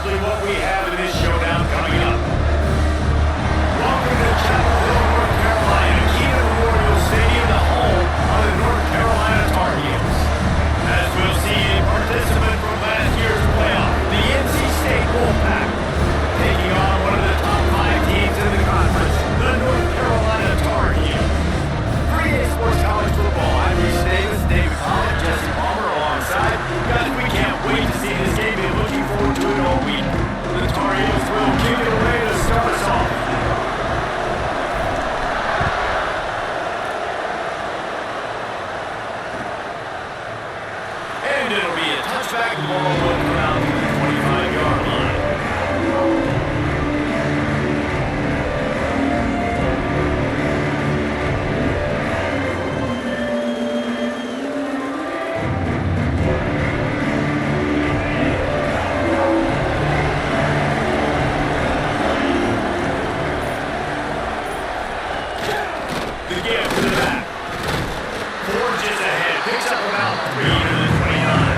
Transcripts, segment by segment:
exactly what we have in this showdown coming up. Welcome to Chapel Hill, North Carolina, Keenan Memorial Stadium, the home of the North Carolina Tar Heels. As we'll see, a participant from last year's playoff, the NC State Wolfpack, taking on one of the top 5 teams in the conference, the North Carolina Tar Heels. 3A Sports College Football, I'm Reese Davis, David Collins, Jesse Palmer alongside. Guys, we can't wait to see this game. Been looking forward to it all week. The Tar Heels will kick it away to start us off. And it'll be a touchback. The ball will come out to the 25-yard line. The give to the back. Forges ahead. Picks up about 3 to the 29.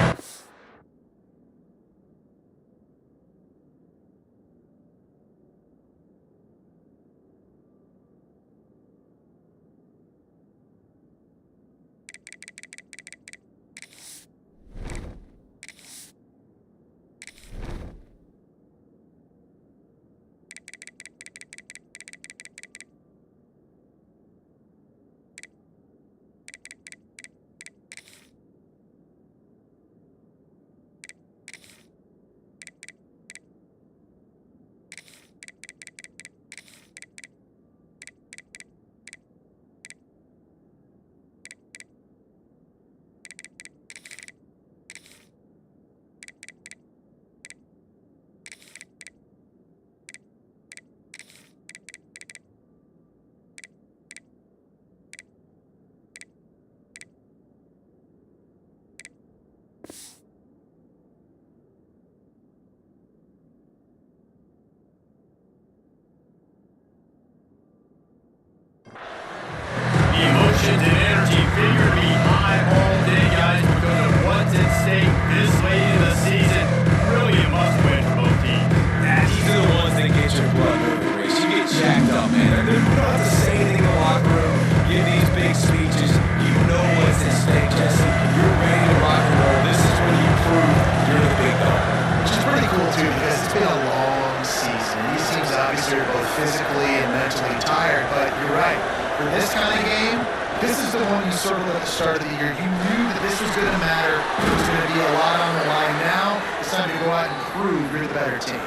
The emotions and energy figure to be high all day, guys, because of what's at stake this late in the season. Really a must-win for both teams. These are the ones that get your blood moving, Rich. You get jacked up, man. You don't have to say anything in the locker room. Give these big speeches. You know what's at stake, Jesse. You're ready to rock and roll. This is when you prove you're the big dog. Which is pretty cool, too, because it's been a long season. These teams obviously are both physically and mentally tired, but you're right. For this kind of game, this is the one you circled at the start of the year. You knew that this was going to matter. There was going to be a lot on the line. Now it's time to go out and prove you're the better team.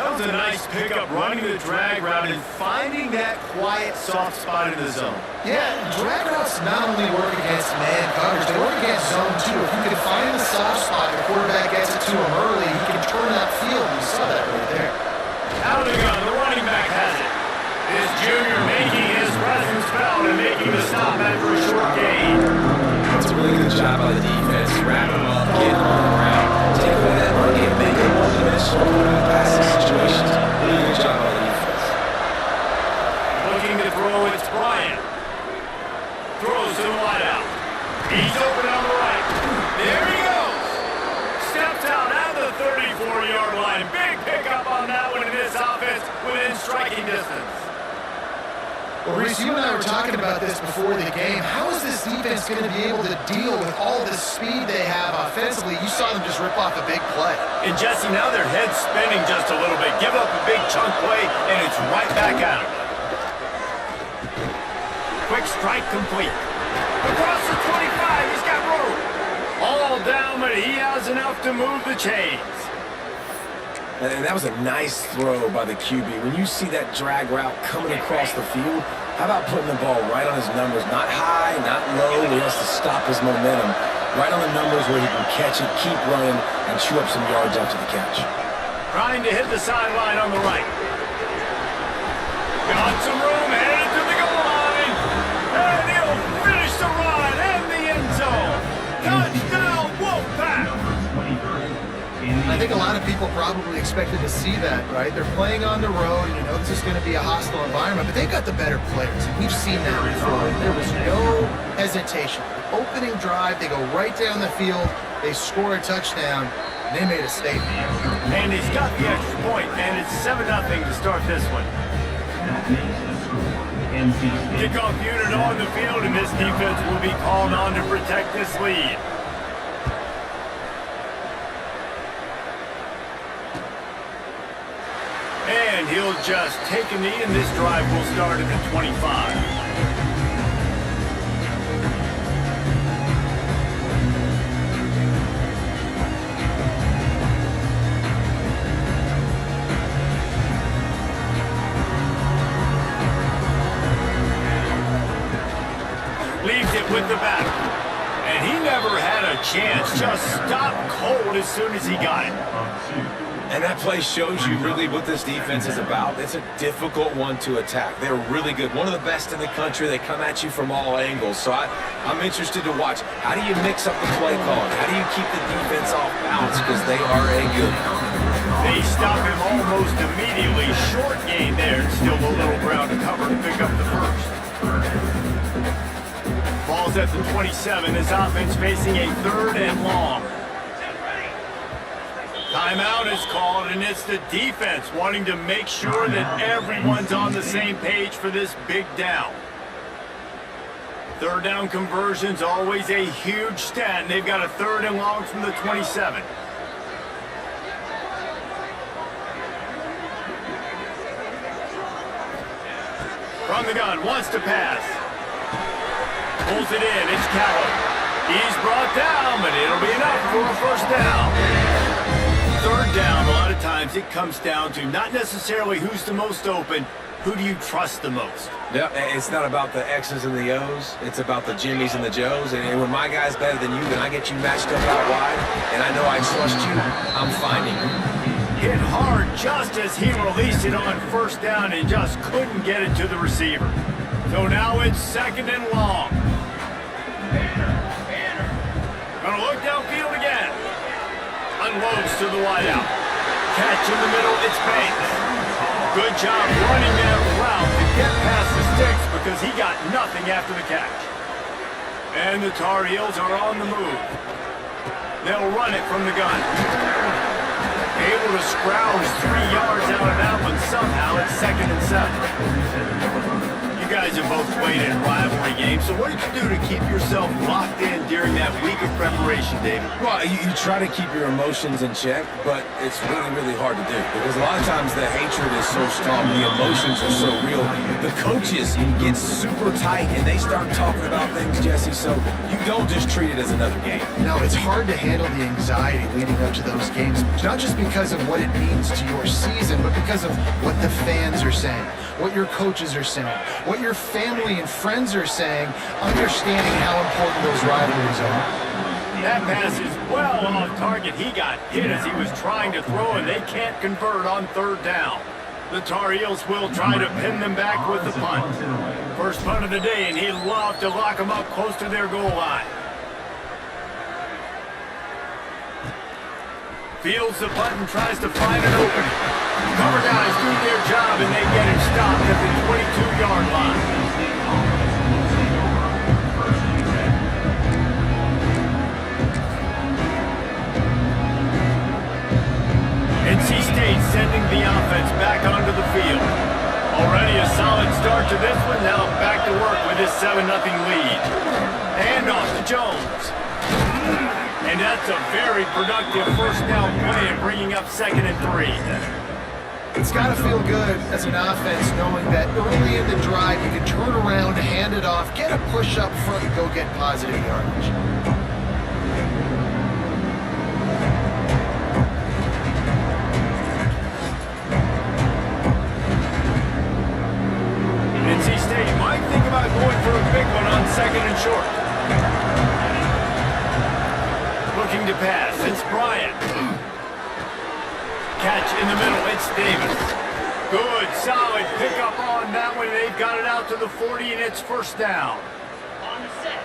That was a nice pickup, running the drag route and finding that quiet, soft spot in the zone. Yeah, drag routes not only work against man coverage, they work against zone too. If you can find the soft spot, the quarterback gets it to him early, he can turn that field. You saw that right there. Out of the gun, the running back has it. This junior making his presence felt and making the stop after a short gain. It's a really good job by the defense. Wrap him up, get him on the ground, take away that money, and make him one-dimensional in the passing situations. Really good job by the defense. Looking to throw, it's Bryant. Throws to the wideout. He's open on the right. There he goes. Steps out at the 34-yard line. Big pickup on that one in this offense within striking distance. Well, Reese, you and I were talking about this before the game. How is this defense going to be able to deal with all the speed they have offensively? You saw them just rip off a big play. And Jesse, now their head's spinning just a little bit. Give up a big chunk play, and it's right back at them. Quick strike complete. Across the 25, he's got room. All down, but he has enough to move the chains. And that was a nice throw by the QB. When you see that drag route coming across the field, how about putting the ball right on his numbers? Not high, not low, where he has to stop his momentum. Right on the numbers where he can catch it, keep running, and chew up some yards after the catch. Trying to hit the sideline on the right. Got some room, headed to the goal line. And he'll finish the run and the end zone. Touchdown, Wolfpack! I think a lot of people probably expected to see that, right? They're playing on the road, and you know this is going to be a hostile environment, but they've got the better players. We've seen that before. There was no hesitation. The opening drive, they go right down the field, they score a touchdown. They made a statement. And he's got the extra point, and it's 7-0 to start this one. Kickoff unit on the field, and this defense will be called on to protect this lead. And he'll just take a knee, and this drive will start at the 25. Leaves it with the back. And he never had a chance. Just stopped cold as soon as he got it. And that play shows you really what this defense is about. It's a difficult one to attack. They're really good. One of the best in the country. They come at you from all angles. So I'm interested to watch. How do you mix up the play calling? How do you keep the defense off balance? Because they are a good. They stop him almost immediately. Short gain there. Still a little ground to cover to pick up the first. Ball's at the 27. This offense facing a 3rd and long. Timeout is called, and it's the defense wanting to make sure that everyone's on the same page for this big down. 3rd down conversion's always a huge stat, and they've got a 3rd and long from the 27. From the gun, wants to pass. Pulls it in, it's Callum. He's brought down, but it'll be enough for a first down. 3rd down, a lot of times it comes down to not necessarily who's the most open, who do you trust the most? Yeah, it's not about the X's and the O's. It's about the Jimmies and the Joes. And when my guy's better than you, then I get you matched up out wide, and I know I trust you, I'm finding you. Hit hard just as he released it on first down and just couldn't get it to the receiver. So now it's 2nd and long. Gonna look downfield again. Unloads to the wideout. Catch in the middle, it's Banks. Good job running that route to get past the sticks because he got nothing after the catch. And the Tar Heels are on the move. They'll run it from the gun. Able to scrounge 3 yards out of that one somehow. It's 2nd and 7. You guys have both played in rivalry games, so what did you do to keep yourself locked in during that week of preparation, David? Well, you try to keep your emotions in check, but it's really, really hard to do because a lot of times the hatred is so strong, the emotions are so real. The coaches get super tight and they start talking about things, Jesse, so you don't just treat it as another game. No, it's hard to handle the anxiety leading up to those games, not just because of what it means to your season, but because of what the fans are saying, what your coaches are saying, what your family and friends are saying, understanding how important those rivalries are. That pass is well off target. He got hit as he was trying to throw, and they can't convert on 3rd down. The Tar Heels will try to pin them back with the punt. First punt of the day, and he'd love to lock them up close to their goal line. Fields the punt and tries to find an opening. Cover guys do their job, and they get him stopped at the 22-yard line. NC State sending the offense back onto the field. Already a solid start to this one. Now back to work with his 7-0 lead. And off to Jones. And that's a very productive first down play and bringing up 2nd and 3. It's got to feel good as an offense knowing that early in the drive you can turn around, hand it off, get a push up front, and go get positive yardage. NC State might think about going for a big one on 2nd and short. Looking to pass, it's Bryant. Catch in the middle, it's Davis. Good, solid pickup on that one. They've got it out to the 40, and it's first down.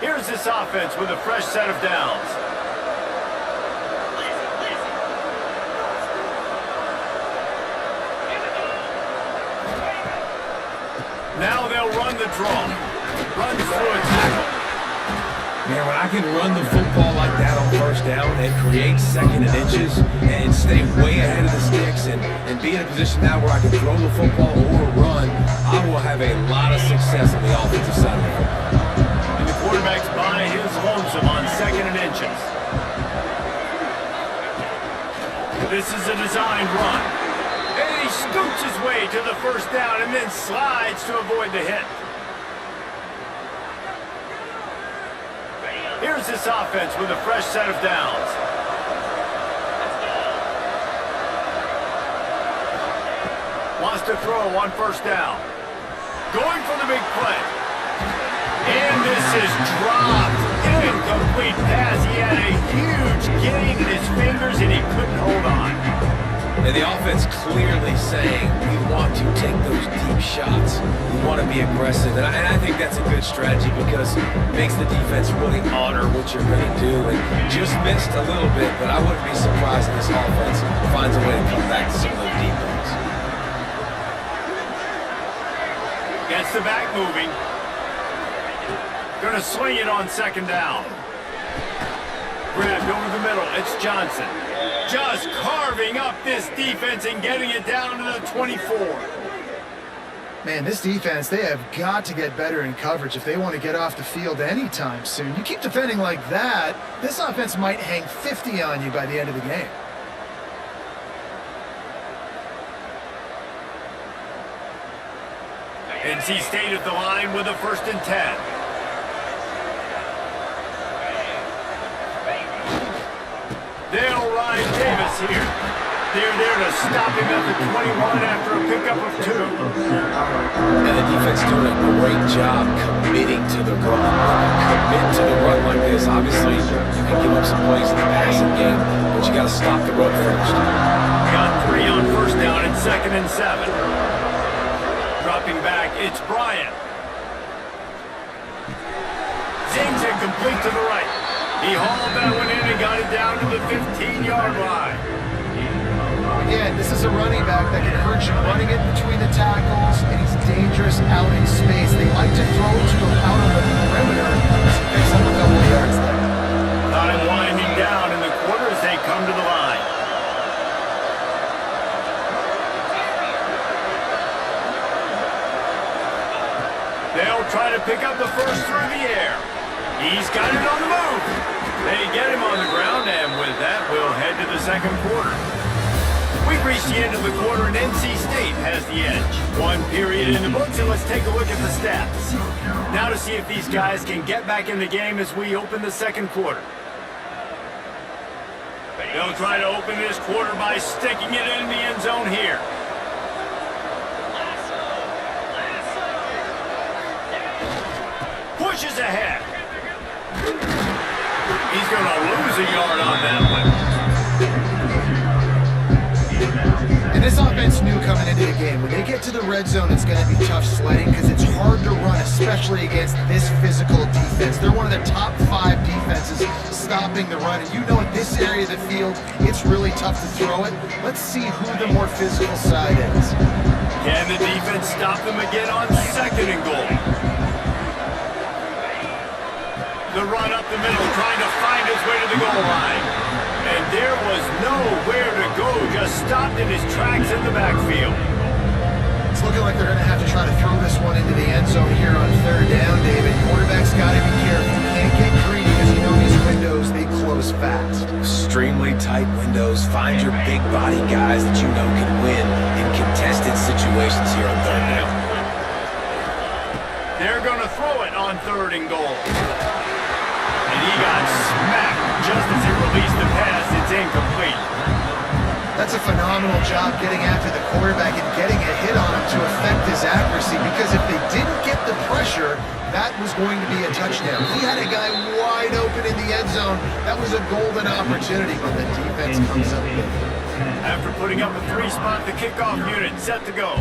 Here's this offense with a fresh set of downs. Now they'll run the draw. Runs through a tackle. Man, when I can run the football like that on first down and create second and inches and stay way ahead of the sticks and be in a position now where I can throw the football or run, I will have a lot of success on the offensive side of the football. And the quarterback's by his lonesome on second and inches. This is a designed run. And he scoots his way to the first down and then slides to avoid the hit. Here's this offense with a fresh set of downs. Wants to throw on first down. Going for the big play. And this is dropped. Incomplete pass. He had a huge gain in his fingers and he couldn't hold on. And the offense clearly saying we want to take those deep shots. We want to be aggressive. And I think that's a good strategy because it makes the defense really honor what you're going to do. And just missed a little bit, but I wouldn't be surprised if this offense finds a way to come back to some of those deep ones. Gets the back moving. Gonna swing it on second down. Grabbed over the middle. It's Johnson. Just carving up this defense and getting it down to the 24. Man, this defense, they have got to get better in coverage if they want to get off the field anytime soon. You keep defending like that, this offense might hang 50 on you by the end of the game. NC State at the line with a 1st and 10. They'll ride Davis here. They're there to stop him at the 21 after a pickup of 2. And the defense doing a great job committing to the run. Commit to the run like this. Obviously, you can give up some plays in the passing game, but you got to stop the run first. Got 3 on first down and 2nd and 7. Dropping back, it's Bryant. Zings it complete to the right. He hauled that one in and got it down to the 15-yard line. Again, this is a running back that can hurt you running it between the tackles, and he's dangerous out in space. They like to throw to him out on the perimeter. Picks up a couple of yards there. Time winding down in the quarter as they come to the line. They'll try to pick up the first through the air. He's got it on the move. They get him on the ground, and with that, we'll head to the second quarter. We've reached the end of the quarter, and NC State has the edge. 1 period in the books, and let's take a look at the stats. Now to see if these guys can get back in the game as we open the second quarter. They'll try to open this quarter by sticking it in the end zone here. Pushes ahead. He's going to lose a yard on that one. And this offense knew coming into the game, when they get to the red zone, it's going to be tough sledding because it's hard to run, especially against this physical defense. They're one of the top 5 defenses stopping the run. And you know, in this area of the field, it's really tough to throw it. Let's see who the more physical side is. Can the defense stop them again on 2nd and goal? The run up the middle, trying to find his way to the goal line. And there was nowhere to go, just stopped in his tracks in the backfield. It's looking like they're going to have to try to throw this one into the end zone here on 3rd down, David. Quarterback's got to be careful. You can't get greedy because you know these windows, they close fast. Extremely tight windows. Find your big body guys that you know can win in contested situations here on 3rd down. They're going to throw it on 3rd and goal. And he got smacked just as he released the pass. It's incomplete. That's a phenomenal job getting after the quarterback and getting a hit on him to affect his accuracy, because if they didn't get the pressure, that was going to be a touchdown. He had a guy wide open in the end zone. That was a golden opportunity, but the defense comes up with it. After putting up a 3-spot, the kickoff unit set to go.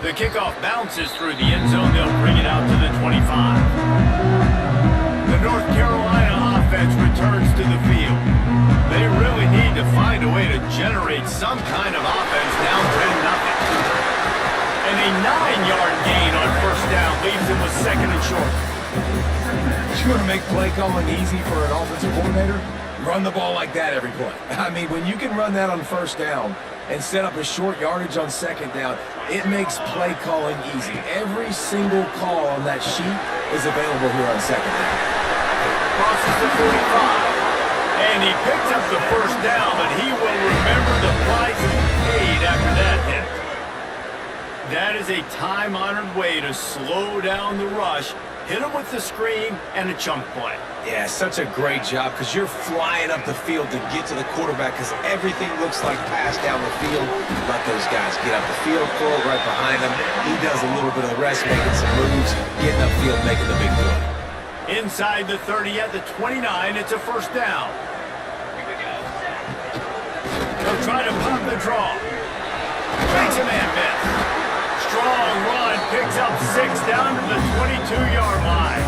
The kickoff bounces through the end zone. They'll bring it out to the 25. The North Carolina offense returns to the field. They really need to find a way to generate some kind of offense, down 10-0. And a 9-yard gain on first down leaves him with second and short. You want to make play calling easy for an offensive coordinator? Run the ball like that every play. I mean, when you can run that on first down and set up a short yardage on second down, it makes play calling easy. Every single call on that sheet is available here on second down. Crosses the 45. And he picks up the first down, but he will remember the price he paid after that hit. That is a time-honored way to slow down the rush, hit him with the screen, and a chunk play. Yeah, such a great job because you're flying up the field to get to the quarterback because everything looks like pass down the field. Let those guys get up the field, throw it right behind him. He does a little bit of the rest, making some moves, getting upfield, making the big play. Inside the 30 at the 29, it's a first down. They'll try to pop the draw. Makes a man miss. Strong run, picks up 6 down to the 22-yard line.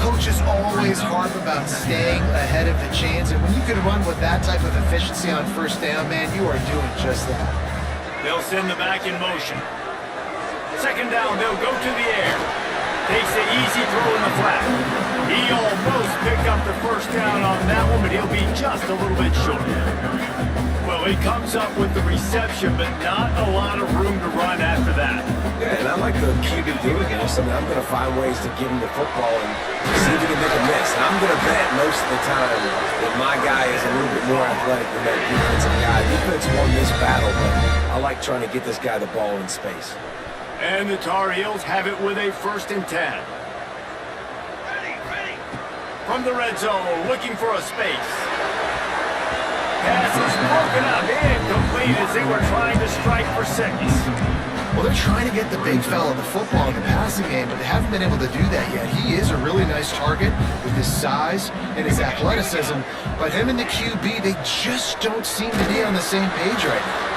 Coach is always harp about staying ahead of the chains, and when you can run with that type of efficiency on first down, man, you are doing just that. They'll send the back in motion. Second down, they'll go to the air. Takes the easy throw in the flat. He almost picked up the first down on that one, but he'll be just a little bit short. Well, he comes up with the reception, but not a lot of room to run after that. Yeah, and I like the QB doing this. I mean, I'm going to find ways to give him the football and see if he can make a miss. And I'm going to bet most of the time that my guy is a little bit more athletic than that defensive guy. Defense won this battle, but I like trying to get this guy the ball in space. And the Tar Heels have it with a 1st and 10. From the red zone, looking for a space. Pass is broken up, incomplete as they were trying to strike for 6. Well, they're trying to get the big fella the football in the passing game, but they haven't been able to do that yet. He is a really nice target with his size and his athleticism, but him and the QB, they just don't seem to be on the same page right now.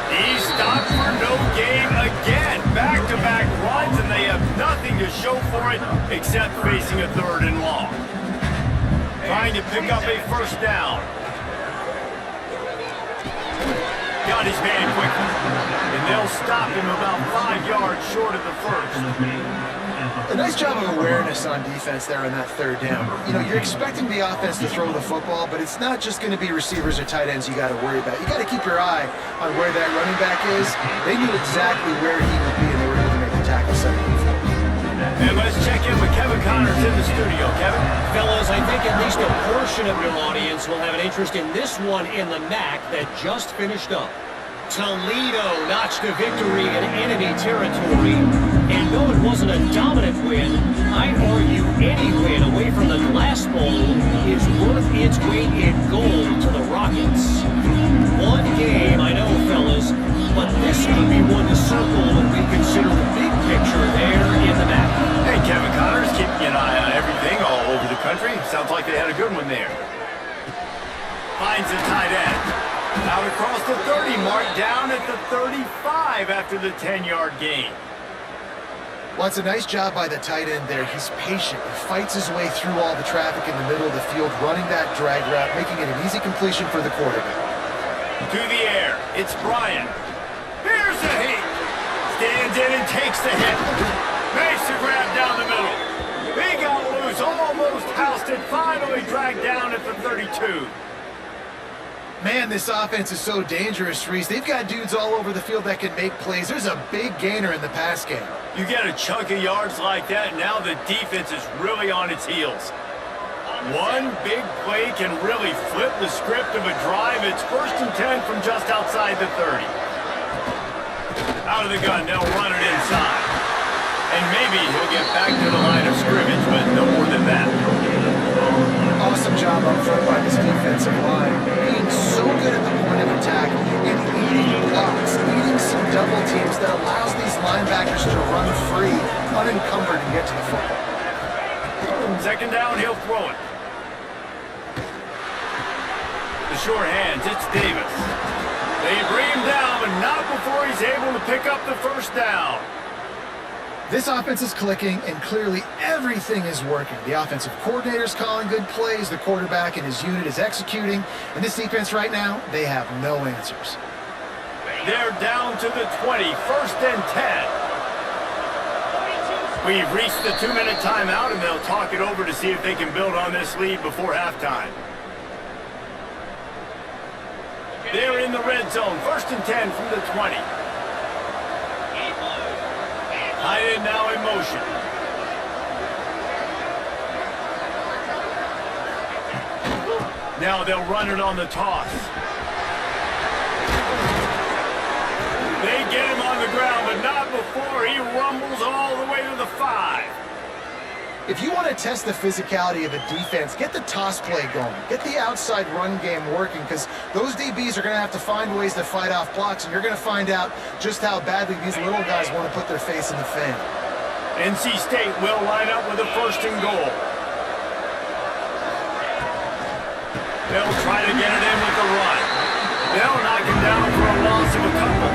He stopped for no gain again. Back-to-back runs, and they have nothing to show for it except facing a 3rd and long. Trying to pick up a first down. Got his man quickly. And they'll stop him about 5 yards short of the first. A nice job of awareness on defense there on that 3rd down. You know, you're expecting the offense to throw the football, but it's not just going to be receivers or tight ends you got to worry about. You got to keep your eye on where that running back is. They knew exactly where he would be, and they were able to make the tackle 7 and 4. And let's check in with Kevin Connors in the studio. Kevin? Fellas, I think at least a portion of your audience will have an interest in this one in the MAC that just finished up. Toledo notched a victory in enemy territory, and though it wasn't a dominant win, I'd argue any win away from the Glass Bowl is worth its weight in gold to the Rockets. One game, I know, fellas, but this could be one to circle when we consider the big picture there in the MAC. Hey, Kevin Connors, keeping an eye on everything all over the country. Sounds like they had a good one there. Finds a tight end. Out across the 30 mark, down at the 35 after the 10-yard gain. Well, it's a nice job by the tight end there. He's patient. He fights his way through all the traffic in the middle of the field, running that drag route, making it an easy completion for the quarterback. To the air, it's Bryant. Here's the hit. Stands in and takes the hit. Makes the grab down the middle. He got loose, almost housed it, finally dragged down at the 32. Man, this offense is so dangerous, Reese. They've got dudes all over the field that can make plays. There's a big gainer in the pass game. You get a chunk of yards like that, now the defense is really on its heels. One big play can really flip the script of a drive. It's 1st and 10 from just outside the 30. Out of the gun, they'll run it inside. And maybe he'll get back to the line of scrimmage, but no more than that. Awesome job up front by this defensive line. Being so good at the point of attack and eating blocks, eating some double teams that allows these linebackers to run free, unencumbered, and get to the football. Second down, he'll throw it. The short hands, it's Davis. They bring him down, but not before he's able to pick up the first down. This offense is clicking, and clearly everything is working. The offensive coordinator's calling good plays, the quarterback and his unit is executing, and this defense right now, they have no answers. They're down to the 20, 1st and 10. We've reached the 2-minute timeout, and they'll talk it over to see if they can build on this lead before halftime. They're in the red zone. 1st and 10 from the 20. Tight end now in motion. Now they'll run it on the toss. They get him on the ground, but not before he rumbles all the way to the 5. If you want to test the physicality of a defense, get the toss play going. Get the outside run game working, because those DBs are going to have to find ways to fight off blocks, and you're going to find out just how badly these little guys want to put their face in the fan. NC State will line up with a 1st and goal. They'll try to get it in with the run. They'll knock him down for a loss of a couple.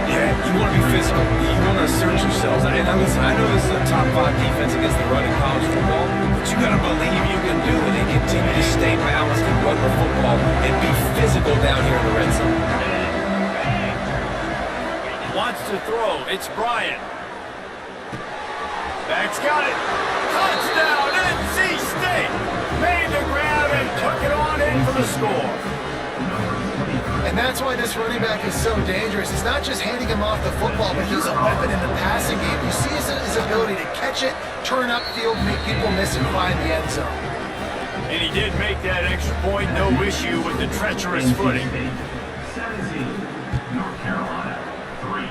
Yeah, you want to be physical. You want to assert yourselves. And listen, I know this is a top 5 defense against the run in college football, but you got to believe you can do it and continue to stay balanced and run the football and be physical down here in the red zone. Wants to throw. It's Bryant. Back's got it. Touchdown, NC State. Made the grab and took it on in for the score. And that's why this running back is so dangerous. It's not just handing him off the football, but he's a weapon in the passing game. You see his ability to catch it, turn upfield, make people miss, and find the end zone. And he did make that extra point, no issue with the treacherous footing. 17, North Carolina, 3.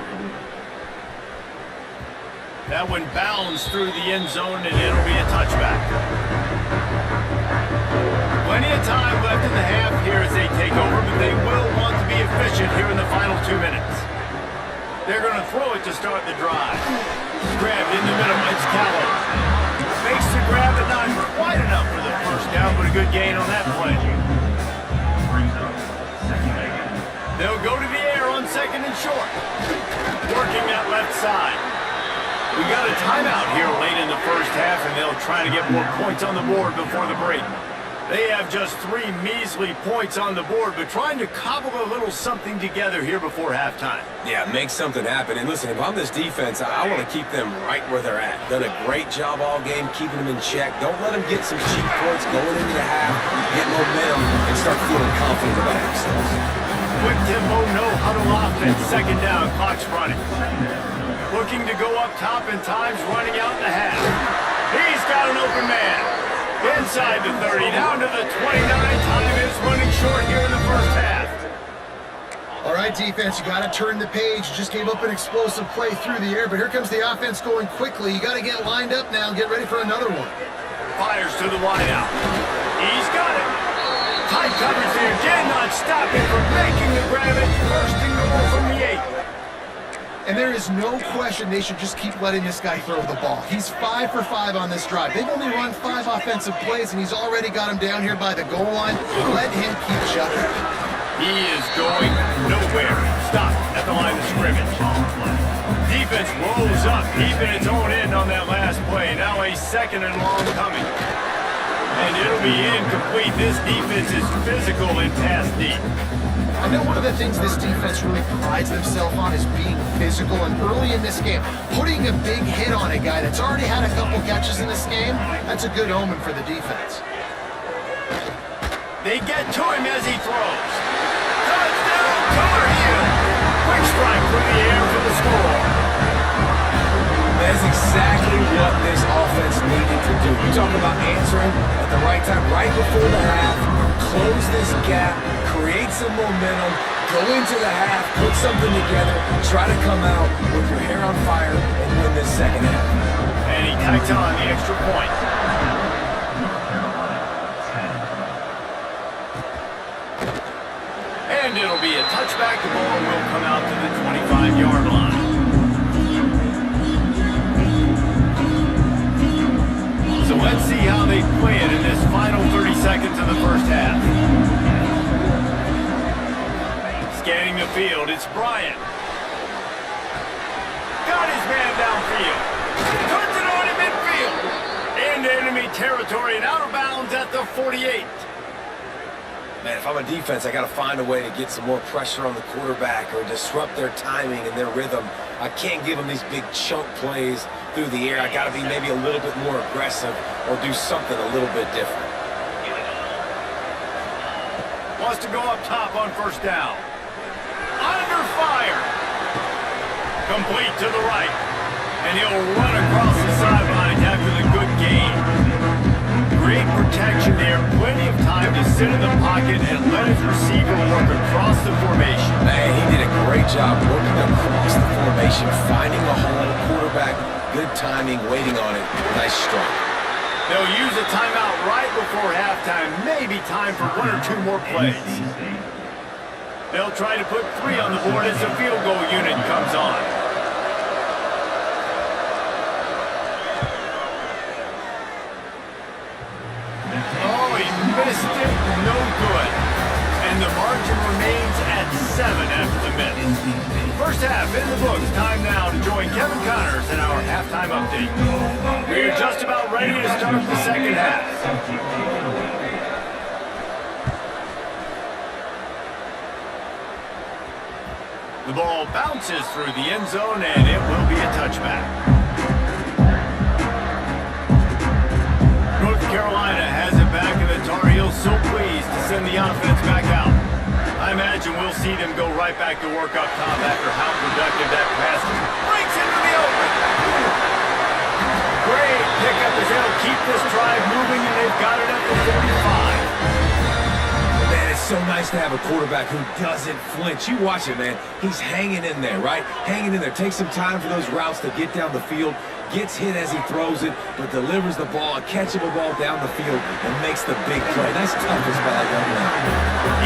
That one bounds through the end zone, and it'll be a touchback. Plenty of time left in the half here as they take over, but they will want to be efficient here in the final 2 minutes. They're going to throw it to start the drive. Grabbed in the middle, it's Callum. Makes the grab, but not quite enough for the 1st down, but a good gain on that play. They'll go to the air on 2nd and short. Working that left side. We got a timeout here late in the 1st half, and they'll try to get more points on the board before the break. They have just 3 measly points on the board, but trying to cobble a little something together here before halftime. Yeah, make something happen. And listen, if I'm this defense, I want to keep them right where they're at. Done a great job all game keeping them in check. Don't let them get some cheap points going into the half, get momentum, and start feeling confident about themselves. Quick tempo, no huddle offense. 2nd down, clock's running. Looking to go up top, and time's running out in the half. He's got an open man. Inside the 30, down to the 29. Time is running short here in the 1st half. All right, defense, you got to turn the page. You just gave up an explosive play through the air, but here comes the offense going quickly. You got to get lined up now and get ready for another one. Fires to the wideout. He's got it. Tight coverage there. Did not stop him from making the grab. It's 1st and goal from the 8. And there is no question they should just keep letting this guy throw the ball. He's 5 for 5 on this drive. They've only run 5 offensive plays, and he's already got him down here by the goal line. Let him keep chucking. He is going nowhere. Stop at the line of scrimmage. Defense rolls up, keeping its own end on that last play. Now a 2nd and long coming. And it'll be incomplete. This defense is physical and pass deep. I know one of the things this defense really prides themselves on is being physical, and early in this game, putting a big hit on a guy that's already had a couple catches in this game, that's a good omen for the defense. They get to him as he throws. Touchdown, Tar Heel! Quick strike from the air for the score. That's exactly what this offense needed to do. You talk about answering at the right time, right before the half, close this gap, create some momentum, go into the half, put something together, try to come out with your hair on fire and win this 2nd half. And he tacks on the extra point. And it'll be a touchback. The ball will come out to the 25-yard line. So let's see how they play it in this final 30 seconds of the 1st half. Scanning the field, it's Bryant. Got his man downfield. Turns it on in midfield. Into enemy territory and out of bounds at the 48. Man, if I'm a defense, I got to find a way to get some more pressure on the quarterback or disrupt their timing and their rhythm. I can't give them these big chunk plays through the air. I got to be maybe a little bit more aggressive or do something a little bit different. Wants to go up top on first down. Under fire. Complete to the right. And he'll run across the sidelines after the good gain. Great protection there. Plenty of time to sit in the pocket and let his receiver work across the formation. Man, he did a great job working across the formation, finding a hole, quarterback, good timing, waiting on it. Nice strike. They'll use a timeout right before halftime. Maybe time for one or two more plays. They'll try to put 3 on the board as the field goal unit comes on. Oh, he missed it. No good. And the margin remains at 7 after the miss. First half in the books. Time now to join Kevin Connors in our halftime update. We're just about ready to start the second half. The ball bounces through the end zone, and it will be a touchback. North Carolina has it back, and the Tar Heels so pleased to send the offense back out. I imagine we'll see them go right back to work up top after how productive that pass is. Breaks into the open. Great pickup as they'll keep this drive moving, and they've got it at the 45. Man, it's so nice to have a quarterback who doesn't flinch. You watch it, man. He's hanging in there, right? Hanging in there. Takes some time for those routes to get down the field. Gets hit as he throws it, but delivers the ball, a catchable ball down the field, and makes the big play. Nice toughness by that young man.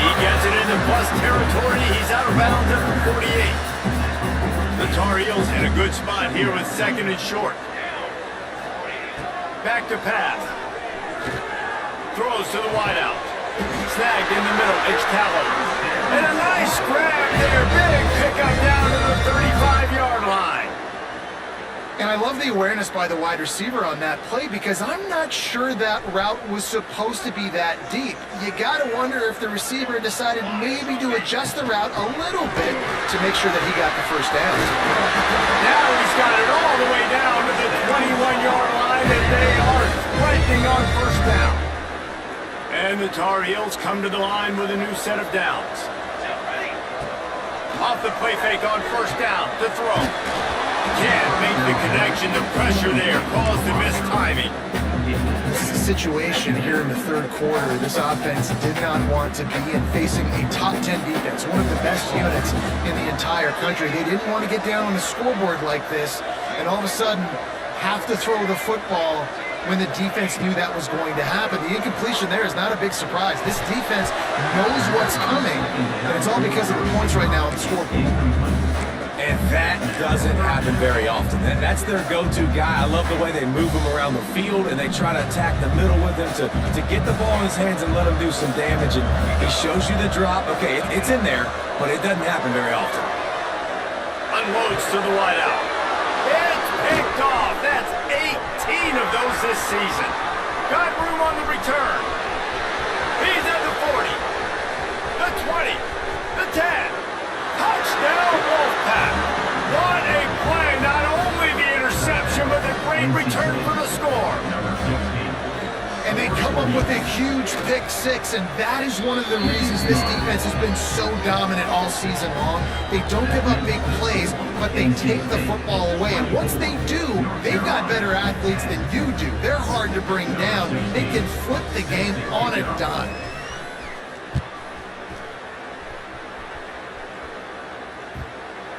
He gets it into plus territory. He's out of bounds at the 48. The Tar Heels in a good spot here with 2nd and short. Back to pass. Throws to the wideout. Snagged in the middle. It's Tallow. And a nice grab there. Big pickup down to the 35-yard line. And I love the awareness by the wide receiver on that play because I'm not sure that route was supposed to be that deep. You got to wonder if the receiver decided maybe to adjust the route a little bit to make sure that he got the first down. Now he's got it all the way down to the 21-yard line, and they are threatening on first down. And the Tar Heels come to the line with a new set of downs. Off the play fake on first down to throw. Can't make the connection. The pressure there caused the mistiming. This is a situation here in the third quarter. This offense did not want to be in facing a top 10 defense, one of the best units in the entire country. They didn't want to get down on the scoreboard like this and all of a sudden have to throw the football when the defense knew that was going to happen. The incompletion there is not a big surprise. This defense knows what's coming, and it's all because of the points right now on the scoreboard. And that doesn't happen very often. That's their go-to guy. I love the way they move him around the field, and they try to attack the middle with him to get the ball in his hands and let him do some damage. And he shows you the drop. Okay, it's in there, but it doesn't happen very often. Unloads to the wideout. It's picked off. That's 18 of those this season. Got room on the return. He's at the 40, the 20, the 10. Touchdown, Wolfpack. What a play. Not only the interception, but the great return for the score. And they come up with a huge pick six, and that is one of the reasons this defense has been so dominant all season long. They don't give up big plays, but they take the football away. And once they do, they've got better athletes than you do. They're hard to bring down. They can flip the game on a dime.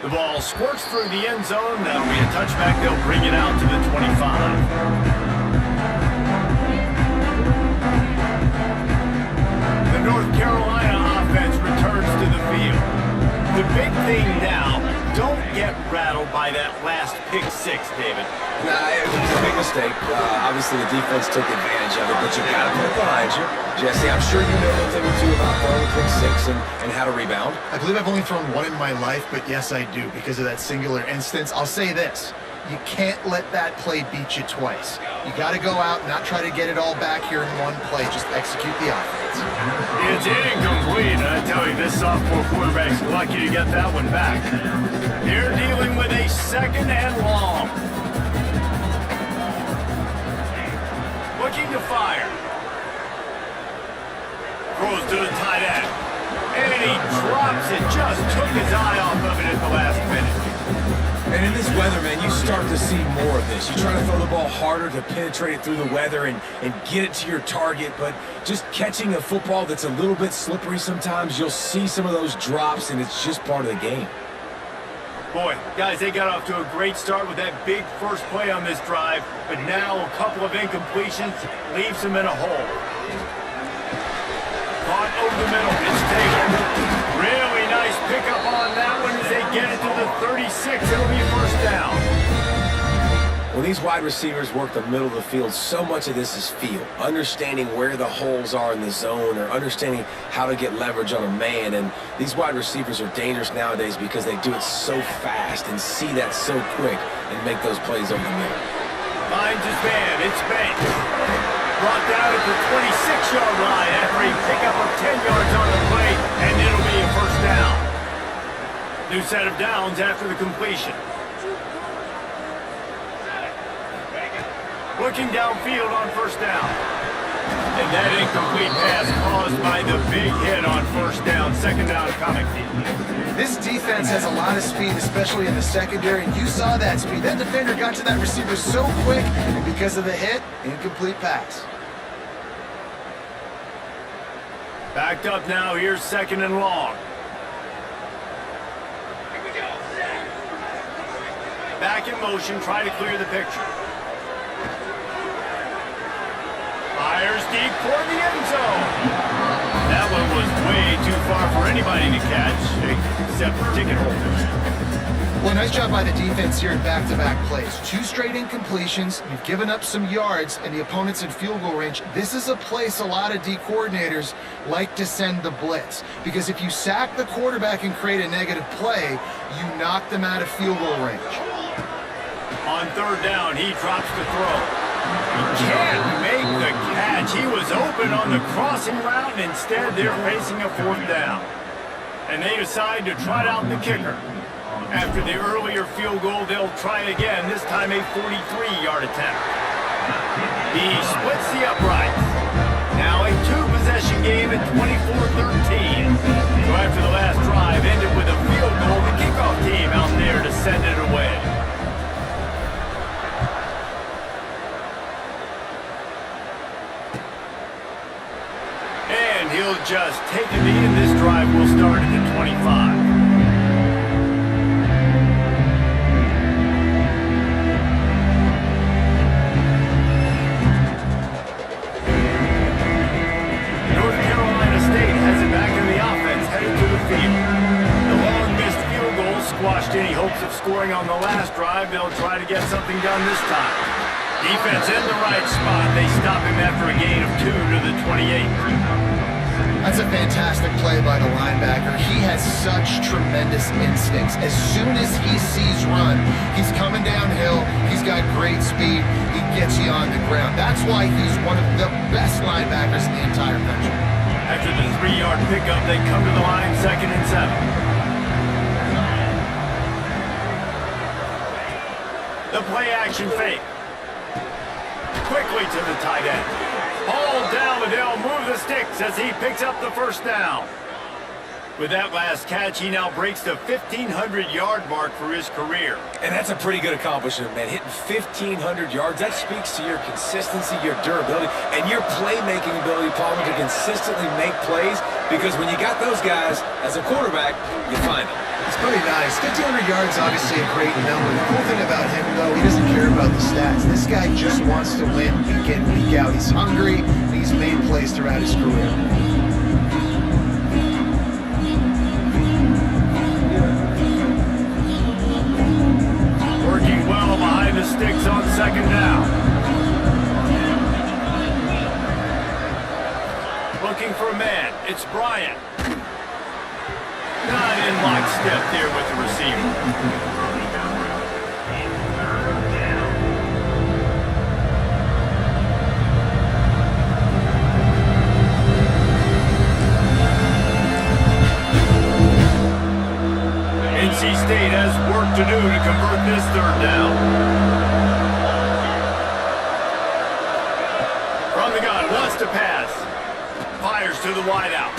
The ball squirts through the end zone. That'll be a touchback. They'll bring it out to the 25. The North Carolina offense returns to the field. The big thing now, don't get rattled by that last pick six, David. Nah, it was a big mistake. Obviously, the defense took advantage of it, but you got to put it behind you. Jesse, I'm sure you know a thing or two about throwing a pick six and how to rebound. I believe I've only thrown one in my life, but yes, I do because of that singular instance. I'll say this. You can't let that play beat you twice. You got to go out and not try to get it all back here in one play. Just execute the offense. It's incomplete. I tell you, this sophomore quarterback's lucky to get that one back. They're dealing with a 2nd and long. looking to fire. Throws to the tight end. And he drops it. Just took his eye off of it at the last minute. And in this weather, man, you start to see more of this. You try to throw the ball harder to penetrate it through the weather and get it to your target, but just catching a football that's a little bit slippery sometimes, you'll see some of those drops, and it's just part of the game. Boy, guys, they got off to a great start with that big first play on this drive, but now a couple of incompletions leaves them in a hole. Caught over the middle, it's taken. Really nice pickup on that one as they get it to the 36. It'll be a first down. When these wide receivers work the middle of the field, so much of this is feel. Understanding where the holes are in the zone or understanding how to get leverage on a man. And these wide receivers are dangerous nowadays because they do it so fast and see that so quick and make those plays over the middle. Finds his man. It's Banks. Brought down at the 26-yard line after a pickup of 10 yards on the play, and it'll be a first down. New set of downs after the completion. Looking downfield on first down. And that incomplete pass caused by the big hit on first down. Second down coming. This defense has a lot of speed, especially in the secondary, and you saw that speed. That defender got to that receiver so quick, and because of the hit, incomplete pass. Backed up now, here's second and long. Back in motion, try to clear the picture. Fires deep toward the end zone. That one was way too far for anybody to catch, except for ticket holders. Well, nice job by the defense here in back-to-back plays. 2 straight incompletions, you've given up some yards, and the opponent's in field goal range. This is a place a lot of D coordinators like to send the blitz, because if you sack the quarterback and create a negative play, you knock them out of field goal range. On third down, he drops the throw. He can't make the catch. He was open on the crossing route, and instead they're facing a fourth down. And they decide to trot out the kicker. After the earlier field goal, they'll try again, this time a 43-yard attempt. He splits the uprights. Now a 2-possession game at 24-13. So after the last drive ended with a field goal, the kickoff team out there to send it away. And he'll just take a knee, and this drive will start at the 25. North Carolina State has it back in the offense, headed to the field. The long missed field goal squashed any hopes of scoring on the last drive. They'll try to get something done this time. Defense in the right spot. They stop him after a gain of 2 to the 28. That's a fantastic play by the linebacker. He has such tremendous instincts. As soon as he sees run, he's coming downhill. He's got great speed. He gets you on the ground. That's why he's one of the best linebackers in the entire country. After the 3-yard pickup, they come to the line, 2nd and 7. The play action fake. Quickly to the tight end. Ball down, and they'll move the sticks as he picks up the first down. With that last catch, he now breaks the 1,500-yard mark for his career. And that's a pretty good accomplishment, man. Hitting 1,500 yards, that speaks to your consistency, your durability, and your playmaking ability, Palmer, to consistently make plays, because when you got those guys, as a quarterback, you find them. It's pretty nice. 1,500 yards, obviously a great number. The cool thing about him, though, he doesn't care about the stats. This guy just wants to win week in, week out. He's hungry, and he's made plays throughout his career. Working well behind the sticks on 2nd down. Looking for a man. It's Bryant. Not in lockstep there with the receiver. NC State has work to do to convert this 3rd down. to pass. Fires to the wideout.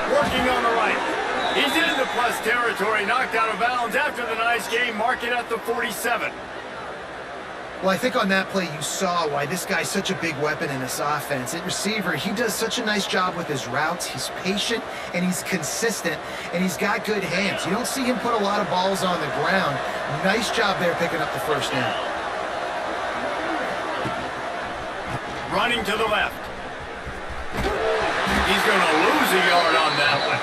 Working on the right. He's into plus territory, knocked out of bounds after the nice game. Mark it at the 47. Well, I think on that play you saw why this guy's such a big weapon in this offense. At receiver, he does such a nice job with his routes. He's patient, and he's consistent, and he's got good hands. You don't see him put a lot of balls on the ground. Nice job there picking up the first down. Running to the left. He's going to lose a yard on that one.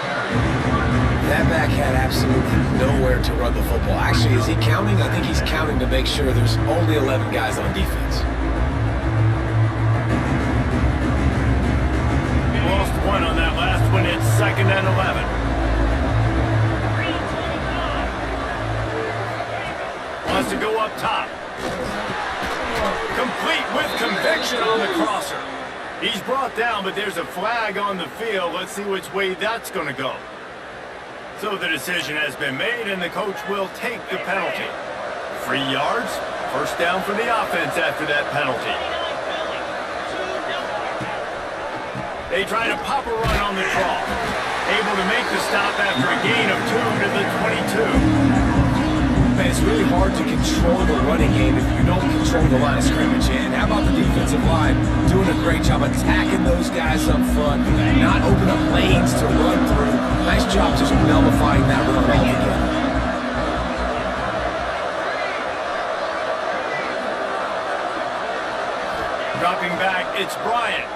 That back had absolutely nowhere to run the football. Actually, is he counting? I think he's counting to make sure there's only 11 guys on defense. Lost one on that last one. It's 2nd and 11. Wants to go up top. Complete with conviction on the crosser. He's brought down, but there's a flag on the field. Let's see which way that's going to go. So the decision has been made, and the coach will take the penalty. 3 yards, first down for the offense after that penalty. They try to pop a run on the draw. Able to make the stop after a gain of 2 to the 22. Man, it's really hard to control the running game if you don't control the line of scrimmage. And how about the defensive line doing a great job attacking those guys up front, not open up lanes to run through. Nice job just nullifying that run altogether. Dropping back, it's Bryant.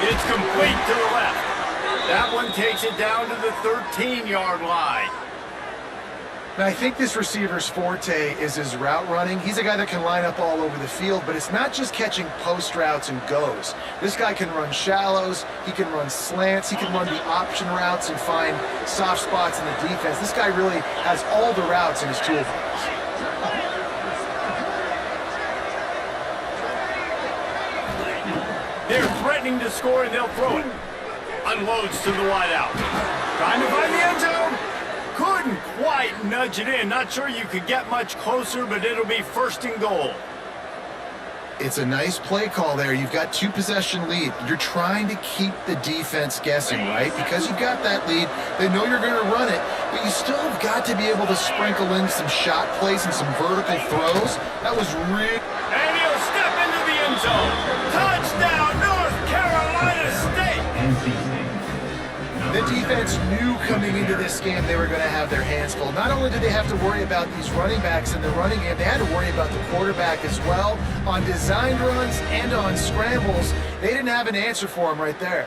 It's complete to the left. That one takes it down to the 13-yard line. Now, I think this receiver's forte is his route running. He's a guy that can line up all over the field, but it's not just catching post routes and goes. This guy can run shallows, he can run slants, he can run the option routes and find soft spots in the defense. This guy really has all the routes in his toolbox. They're threatening to score, and they'll throw it. Unloads to the wideout. Trying to find the end zone. Couldn't quite nudge it in. Not sure you could get much closer, but it'll be 1st and goal. It's a nice play call there. You've got 2-possession lead. You're trying to keep the defense guessing, right? Because you've got that lead, they know you're going to run it, but you still have got to be able to sprinkle in some shot plays and some vertical throws. That was really... And he'll step into the end zone. Touchdown, North Carolina State! The defense knew coming into this game they were going to have their hands full. Not only did they have to worry about these running backs in the running game, they had to worry about the quarterback as well. On designed runs and on scrambles, they didn't have an answer for him right there.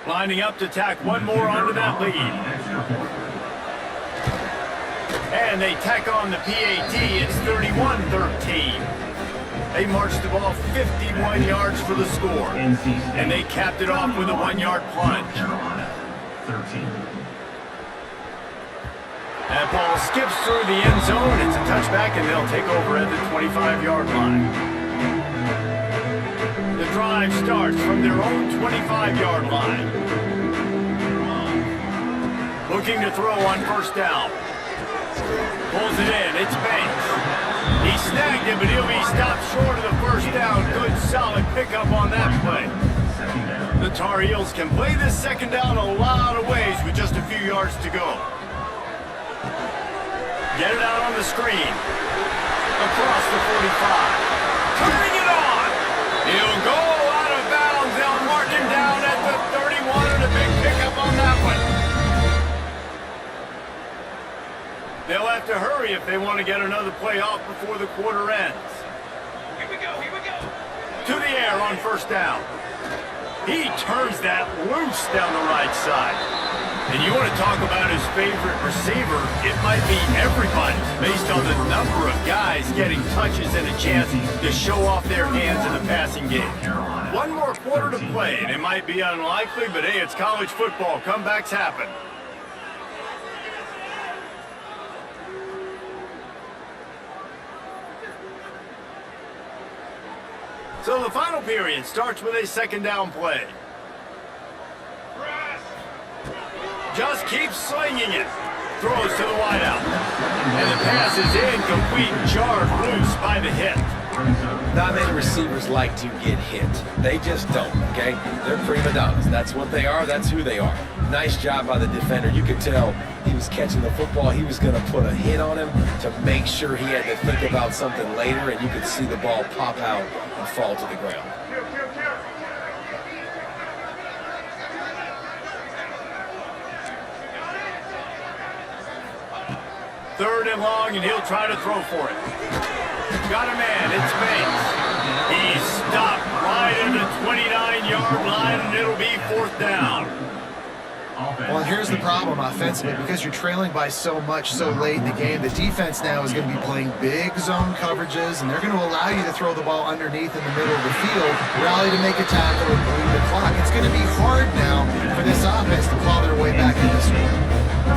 Lining up to tack one more onto that lead. And they tack on the PAT. It's 31-13. They marched the ball 51 yards for the score. And they capped it off with a 1-yard plunge. That ball skips through the end zone. It's a touchback, and they'll take over at the 25-yard line. The drive starts from their own 25-yard line. Looking to throw on 1st down. Pulls it in. It's Banks. He snagged it, but he'll be stopped short of the 1st down. Good, solid pickup on that play. The Tar Heels can play this 2nd down a lot of ways with just a few yards to go. Get it out on the screen. Across the 45. Turning it on. He'll go out of bounds. They'll mark him down at the 31, and a big pickup on that one. They'll have to hurry if they want to get another play off before the quarter ends. Here we go. To the air on 1st down. He turns that loose down the right side. And you want to talk about his favorite receiver, it might be everybody, based on the number of guys getting touches and a chance to show off their hands in the passing game. One more quarter to play, and it might be unlikely, but hey, it's college football. Comebacks happen. So the final period starts with a 2nd down play. Just keeps slinging it. Throws to the wideout. And the pass is incomplete, jarred loose by the hit. Not many receivers like to get hit. They just don't, okay? They're prima donnas. That's what they are. That's who they are. Nice job by the defender. You could tell he was catching the football. He was going to put a hit on him to make sure he had to think about something later, and you could see the ball pop out and fall to the ground. Third and long, and he'll try to throw for it. Got a man, it's Banks. He's stopped right at the 29-yard line, and it'll be fourth down. Well, and here's the problem offensively. Because you're trailing by so much so late in the game, the defense now is going to be playing big zone coverages, and they're going to allow you to throw the ball underneath in the middle of the field, rally to make a tackle, and bleed the clock. It's going to be hard now for this offense to claw their way back in this one.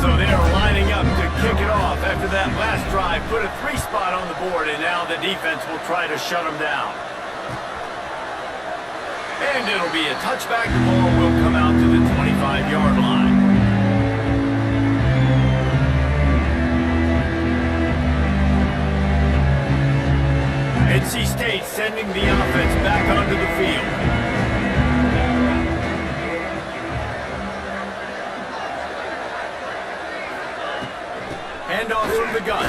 So they are lining up to kick it off after that last drive. Put a 3-spot on the board, and now the defense will try to shut them down. And it'll be a touchback. The ball will come out to the 25-yard line. NC State sending the offense back onto the field. Handoff from the gun.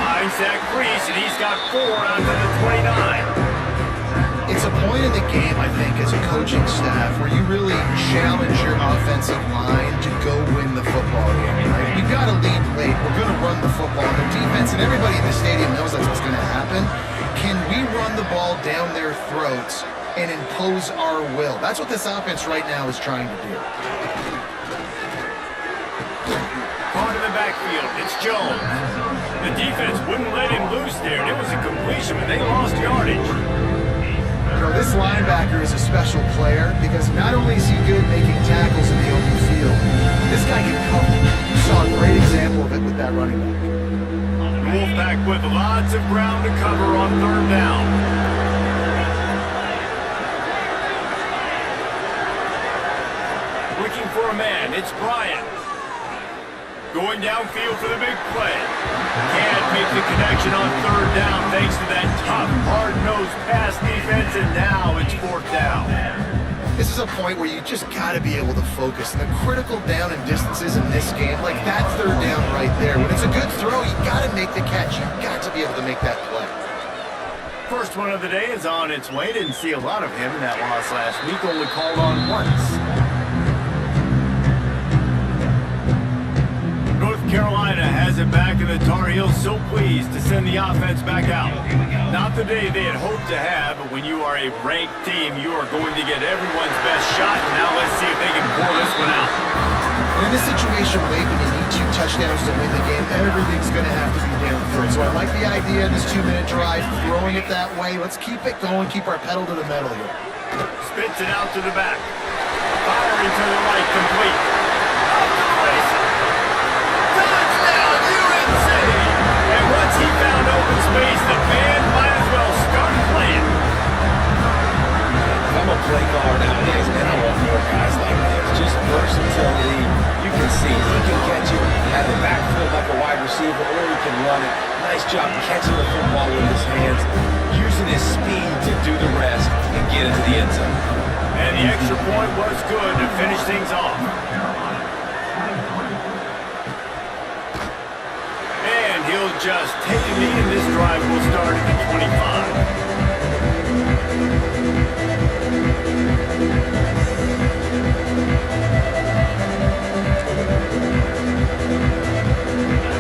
Finds that crease, and he's got 4 onto the 29. It's a point in the game, I think, as a coaching staff where you really challenge your offensive line to go win the football game, right? You've got to lead late. We're going to run the football. The defense and everybody in the stadium knows that's what's going to happen. Can we run the ball down their throats and impose our will? That's what this offense right now is trying to do. Caught in the backfield, it's Jones. The defense wouldn't let him loose there. It was a completion, but they lost yardage. You know, this linebacker is a special player because not only is he good making tackles in the open field, this guy can cover. You saw a great example of it with that running back. Wolfpack with lots of ground to cover on third down. Looking for a man, it's Bryant. Going downfield for the big play. Can't make the connection on third down thanks to that tough, hard-nosed pass defense, and now it's fourth down. This is a point where you just got to be able to focus. And the critical down and distances in this game, like that third down right there, when it's a good throw, you got to make the catch. You got to be able to make that play. First one of the day is on its way. Didn't see a lot of him in that loss last week, only called on once. North Carolina has it back, and the Tar Heels so pleased to send the offense back out. Not the day they had hoped to have, but when you are a ranked team, you are going to get everyone's best shot. Now let's see if they can pull this one out. And in this situation, late when you need 2 touchdowns to win the game, everything's going to have to be downfield. So I like the idea in this 2-minute drive, throwing it that way. Let's keep it going, keep our pedal to the metal here. Spits it out to the back. Firing to the right, complete. Out to the races. Touchdown, UNC! And once he found open space, the band might as well start playing. If I'm a play caller nowadays, man, I want more guys like this. Just versatility. You can see he can catch it at the backfield like a wide receiver, or he can run it. Nice job catching the football with his hands, using his speed to do the rest and get into the end zone. And the extra point was good to finish things off. And he'll just take a knee, and this drive will start at the 25.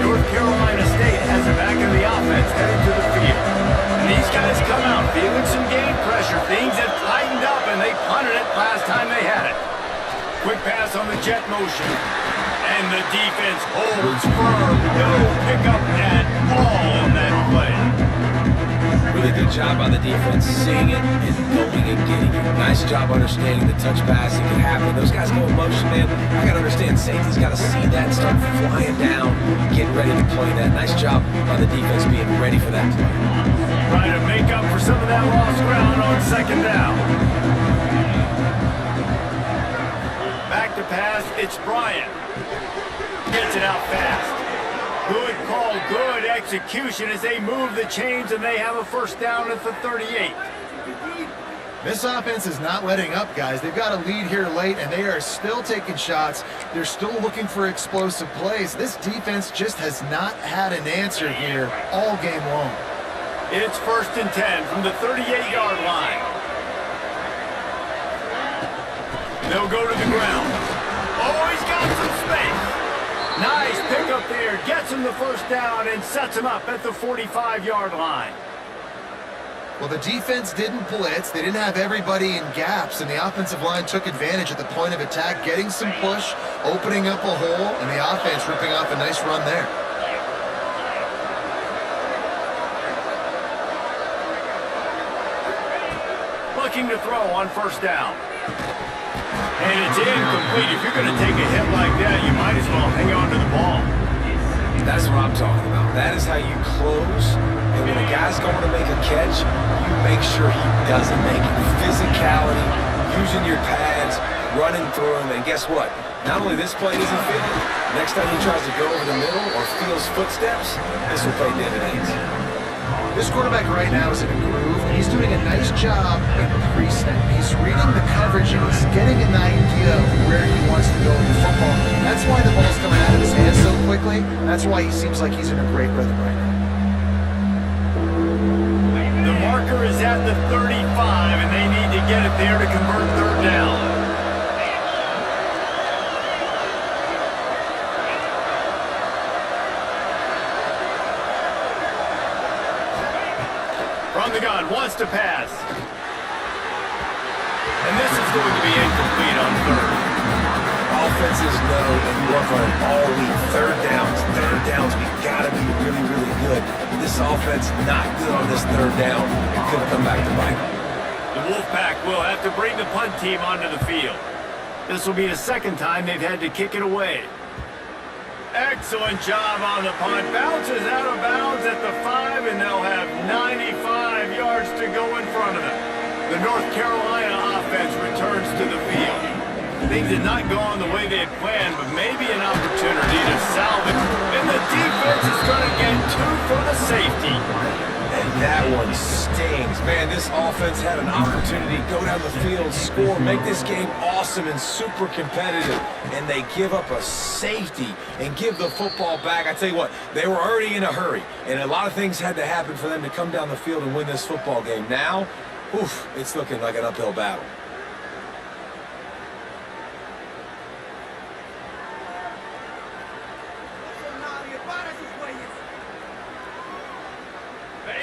North Carolina State has it back in the offense, headed to the field. And these guys come out feeling some game pressure. Things have tightened up, and they punted it last time they had it. Quick pass on the jet motion. And the defense holds firm. No pickup at all on that play. Really good job by the defense, seeing it and going and getting it. Nice job understanding the touch pass that can happen. Those guys go in motion, man. I got to understand safety's got to see that, start flying down, getting ready to play that. Nice job by the defense being ready for that play. Trying to make up for some of that lost ground on second down. Back to pass, it's Bryant. Gets it out fast. Good call, good execution as they move the chains, and they have a first down at the 38. This offense is not letting up, guys. They've got a lead here late, and they are still taking shots. They're still looking for explosive plays. This defense just has not had an answer here all game long. It's 1st and 10 from the 38-yard line. They'll go to the ground. Oh, he's got some space. Nice pickup there. Gets him the first down and sets him up at the 45-yard line. Well, the defense didn't blitz. They didn't have everybody in gaps, and the offensive line took advantage at the point of attack, getting some push, opening up a hole, and the offense ripping off a nice run there. Looking to throw on first down. And it's incomplete. If you're going to take a hit like that, you might as well hang on to the ball. That's what I'm talking about. That is how you close. And when a guy's going to make a catch, you make sure he doesn't make it. Physicality, using your pads, running through him. And guess what? Not only this play doesn't feel it, next time he tries to go over the middle or feels footsteps, this will pay dividends. This quarterback right now is in a groove, and he's doing a nice job in pre-snap. He's reading the coverage, and he's getting an idea of where he wants to go in the football. That's why the ball's coming out of his hands so quickly. That's why he seems like he's in a great rhythm right now. The marker is at the 35, and they need to get it there to convert third down. From the gun, wants to pass. And this is going to be incomplete on third. Offenses know that you work on it all week. Third downs, we got to be really, really good. This offense not good on this third down. It could come back to bite. The Wolfpack will have to bring the punt team onto the field. This will be the second time they've had to kick it away. Excellent job on the punt. Bounces out of bounds at the 5, and they'll have 95 yards to go in front of them. The North Carolina offense returns to the field. Things did not go on the way they had planned, but maybe an opportunity to salvage. And the defense is going to get 2 for the safety. And that one stings. Man, this offense had an opportunity to go down the field, score, make this game awesome and super competitive. And they give up a safety and give the football back. I tell you what, they were already in a hurry. And a lot of things had to happen for them to come down the field and win this football game. Now, oof, it's looking like an uphill battle.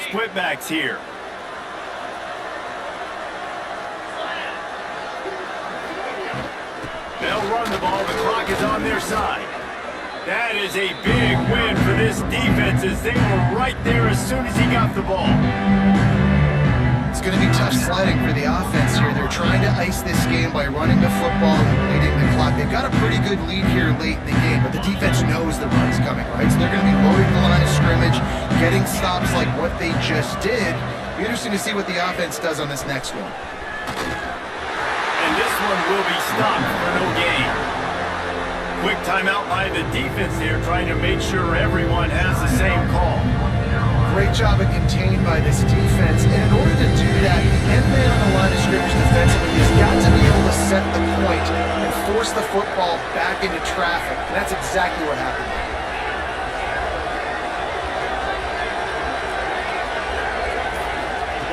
Split backs here. They'll run the ball. The clock is on their side. That is a big win for this defense as they were right there as soon as he got the ball. It's going to be tough sledding for the offense here. They're trying to ice this game by running the football and bleeding the clock. They've got a pretty good lead here late in the game, but the defense knows the run's coming, right? So they're going to be loading the line of scrimmage, getting stops like what they just did. Be interesting to see what the offense does on this next one. And this one will be stopped for no gain. Quick timeout by the defense there, trying to make sure everyone has the same call. Great job of contained by this defense, and in order to do that, the end man on the line of scrimmage defensively has got to be able to set the point and force the football back into traffic, and that's exactly what happened.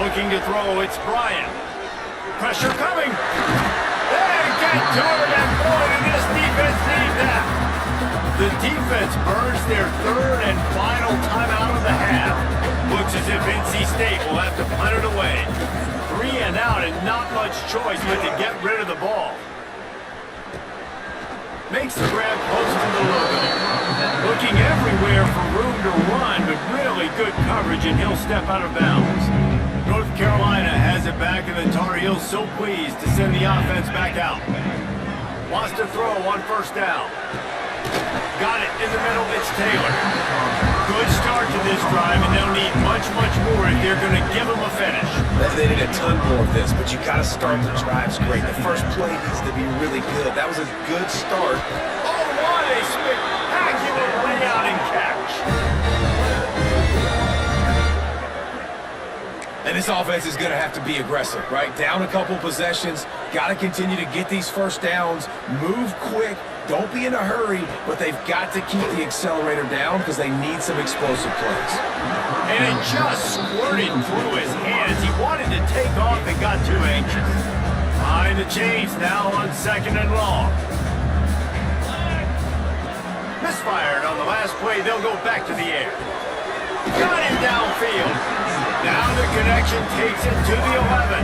Looking to throw, it's Bryant. Pressure coming. They get to it, and boy, did this defense need that. The defense burns their third and final timeout of the half. Looks as if NC State will have to punt it away. 3 and out and not much choice but to get rid of the ball. Makes the grab close to the logo. Looking everywhere for room to run, but really good coverage, and he'll step out of bounds. North Carolina has it back, and the Tar Heels so pleased to send the offense back out. Wants to throw on first down. Got it in the middle, it's Taylor. Good start to this drive, and they'll need much, much more if they're going to give them a finish. They need a ton more of this, but you got to start the drives great. The first play needs to be really good. That was a good start. Oh, what a spectacular layout and catch. this offense is going to have to be aggressive, right? Down a couple possessions, got to continue to get these first downs, move quick, don't be in a hurry, but they've got to keep the accelerator down because they need some explosive plays. And it just squirted through his hands. He wanted to take off and got too anxious. Behind the chains now on 2nd and long. Misfired on the last play. They'll go back to the air. Got him downfield. Now the connection takes it to the 11.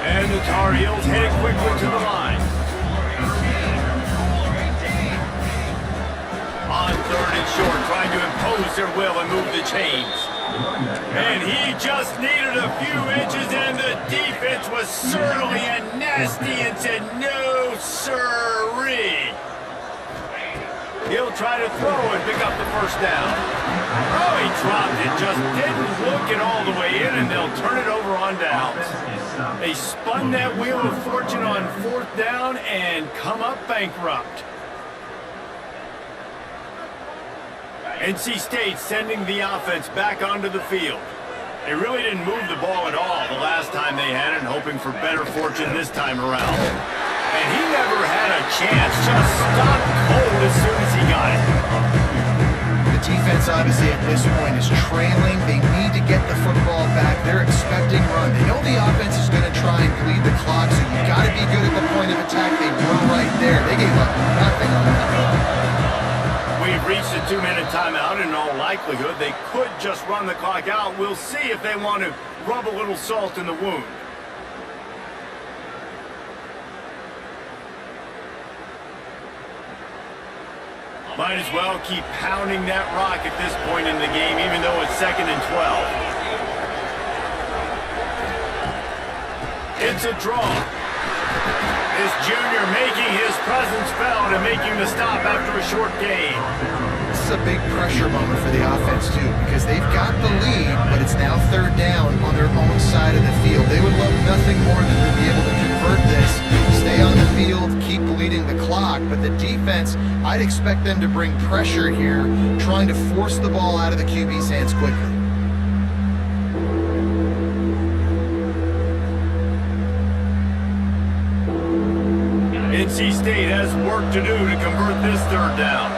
And the Tar Heels headed quickly to the line. On 3rd and short, trying to impose their will and move the chains. And he just needed a few inches, and the defense was surly and nasty and said, no, sirree. He'll try to throw and pick up the first down. Oh, he dropped it, just didn't look it all the way in, and they'll turn it over on downs. They spun that wheel of fortune on 4th down and come up bankrupt. NC State sending the offense back onto the field. They really didn't move the ball at all the last time they had it, hoping for better fortune this time around. And he never had a chance, just stopped cold as soon as he got it. The defense obviously at this point is trailing. They need to get the football back. They're expecting run. They know the offense is going to try and bleed the clock, so you got to be good at the point of attack. They were right there. They gave up nothing on that. We've reached a 2-minute timeout. In all likelihood, they could just run the clock out. We'll see if they want to rub a little salt in the wound. Might as well keep pounding that rock at this point in the game, even though it's 2nd and 12. It's a draw. This junior making his presence felt and making the stop after a short gain. This is a big pressure moment for the offense, too, because they've got the lead, but it's now 3rd down on their own side of the field. They would love nothing more than to be able to convert this, stay on the field, keep bleeding the clock, but the defense, I'd expect them to bring pressure here, trying to force the ball out of the QB's hands quickly. NC State has work to do to convert this 3rd down.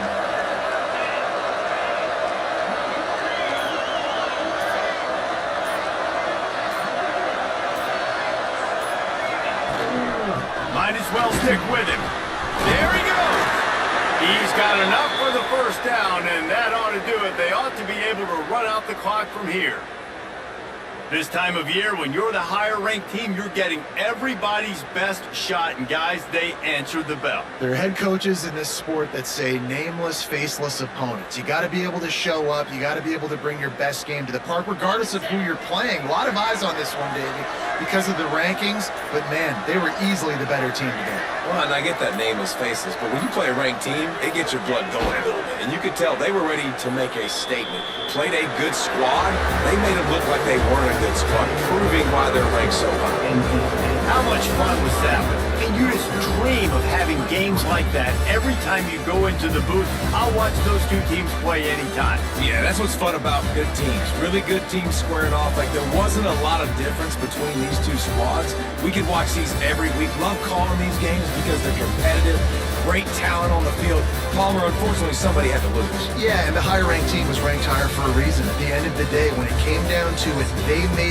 Might as well stick with him. There he goes. He's got enough for the first down, and that ought to do it. They ought to be able to run out the clock from here. This time of year, when you're the higher-ranked team, you're getting everybody's best shot, and guys, they answer the bell. There are head coaches in this sport that say nameless, faceless opponents. You got to be able to show up. You got to be able to bring your best game to the park, regardless of who you're playing. A lot of eyes on this one, Davey, because of the rankings, but man, they were easily the better team today. Well, and I get that nameless faceless, but when you play a ranked team, it gets your blood going a little bit. And you could tell they were ready to make a statement. Played a good squad. They made it look like they weren't a good squad, proving why they're ranked so high. How much fun was that? And you just dream of having games like that every time you go into the booth. I'll watch those two teams play anytime. Yeah, that's what's fun about good teams. Really good teams squaring off. Like, there wasn't a lot of difference between these two squads. We could watch these every week. Love calling these games because they're competitive. Great talent on the field. Palmer, unfortunately, somebody had to lose. Yeah, and the higher-ranked team was ranked higher for a reason. At the end of the day, when it came down to it, they made